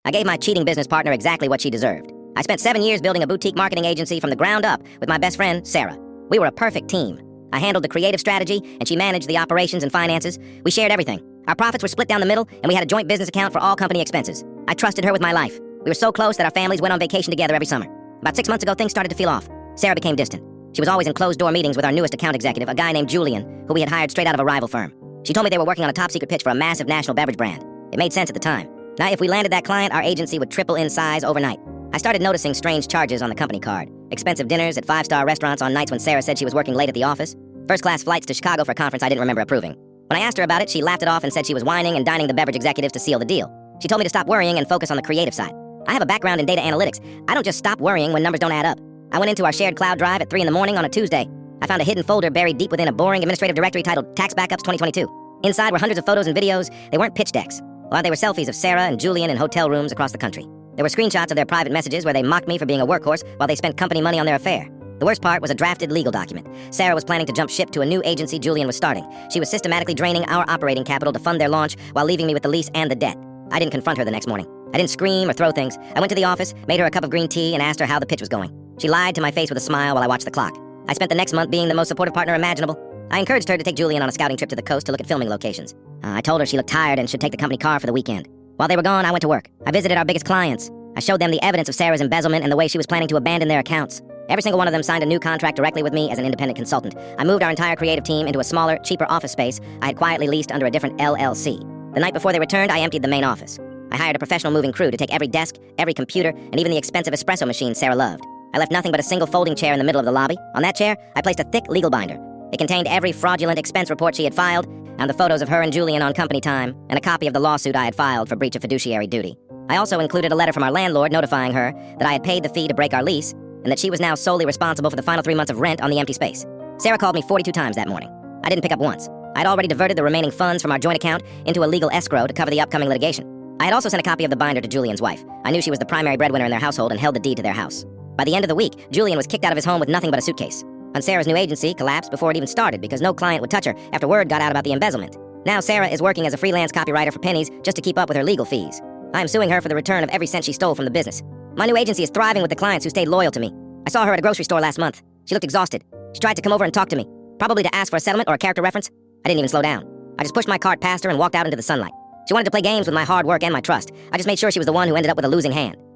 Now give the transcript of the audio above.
I gave my cheating business partner exactly what she deserved. I spent 7 years building a boutique marketing agency from the ground up with my best friend, Sarah. We were a perfect team. I handled the creative strategy, and she managed the operations and finances. We shared everything. Our profits were split down the middle, and we had a joint business account for all company expenses. I trusted her with my life. We were so close that our families went on vacation together every summer. About 6 months ago, things started to feel off. Sarah became distant. She was always in closed-door meetings with our newest account executive, a guy named Julian, who we had hired straight out of a rival firm. She told me they were working on a top-secret pitch for a massive national beverage brand. It made sense at the time. Now, if we landed that client, our agency would triple in size overnight. I started noticing strange charges on the company card. Expensive dinners at 5-star restaurants on nights when Sarah said she was working late at the office. First-class flights to Chicago for a conference I didn't remember approving. When I asked her about it, she laughed it off and said she was whining and dining the beverage executives to seal the deal. She told me to stop worrying and focus on the creative side. I have a background in data analytics. I don't just stop worrying when numbers don't add up. I went into our shared cloud drive at 3 in the morning on a Tuesday. I found a hidden folder buried deep within a boring administrative directory titled Tax Backups 2022. Inside were hundreds of photos and videos. They weren't pitch decks. Well, they were selfies of Sarah and Julian in hotel rooms across the country. There were screenshots of their private messages where they mocked me for being a workhorse while they spent company money on their affair. The worst part was a drafted legal document. Sarah was planning to jump ship to a new agency Julian was starting. She was systematically draining our operating capital to fund their launch while leaving me with the lease and the debt. I didn't confront her the next morning. I didn't scream or throw things. I went to the office, made her a cup of green tea, and asked her how the pitch was going. She lied to my face with a smile while I watched the clock. I spent the next month being the most supportive partner imaginable. I encouraged her to take Julian on a scouting trip to the coast to look at filming locations. I told her she looked tired and should take the company car for the weekend. While they were gone, I went to work. I visited our biggest clients. I showed them the evidence of Sarah's embezzlement and the way she was planning to abandon their accounts. Every single one of them signed a new contract directly with me as an independent consultant. I moved our entire creative team into a smaller, cheaper office space I had quietly leased under a different LLC. The night before they returned, I emptied the main office. I hired a professional moving crew to take every desk, every computer, and even the expensive espresso machine Sarah loved. I left nothing but a single folding chair in the middle of the lobby. On that chair, I placed a thick legal binder. It contained every fraudulent expense report she had filed, and the photos of her and Julian on company time, and a copy of the lawsuit I had filed for breach of fiduciary duty. I also included a letter from our landlord notifying her that I had paid the fee to break our lease, and that she was now solely responsible for the final 3 months of rent on the empty space. Sarah called me 42 times that morning. I didn't pick up once. I'd already diverted the remaining funds from our joint account into a legal escrow to cover the upcoming litigation. I had also sent a copy of the binder to Julian's wife. I knew she was the primary breadwinner in their household and held the deed to their house. By the end of the week, Julian was kicked out of his home with nothing but a suitcase. And Sarah's new agency collapsed before it even started because no client would touch her after word got out about the embezzlement. Now Sarah is working as a freelance copywriter for pennies just to keep up with her legal fees. I am suing her for the return of every cent she stole from the business. My new agency is thriving with the clients who stayed loyal to me. I saw her at a grocery store last month. She looked exhausted. She tried to come over and talk to me, probably to ask for a settlement or a character reference. I didn't even slow down. I just pushed my cart past her and walked out into the sunlight. She wanted to play games with my hard work and my trust. I just made sure she was the one who ended up with a losing hand.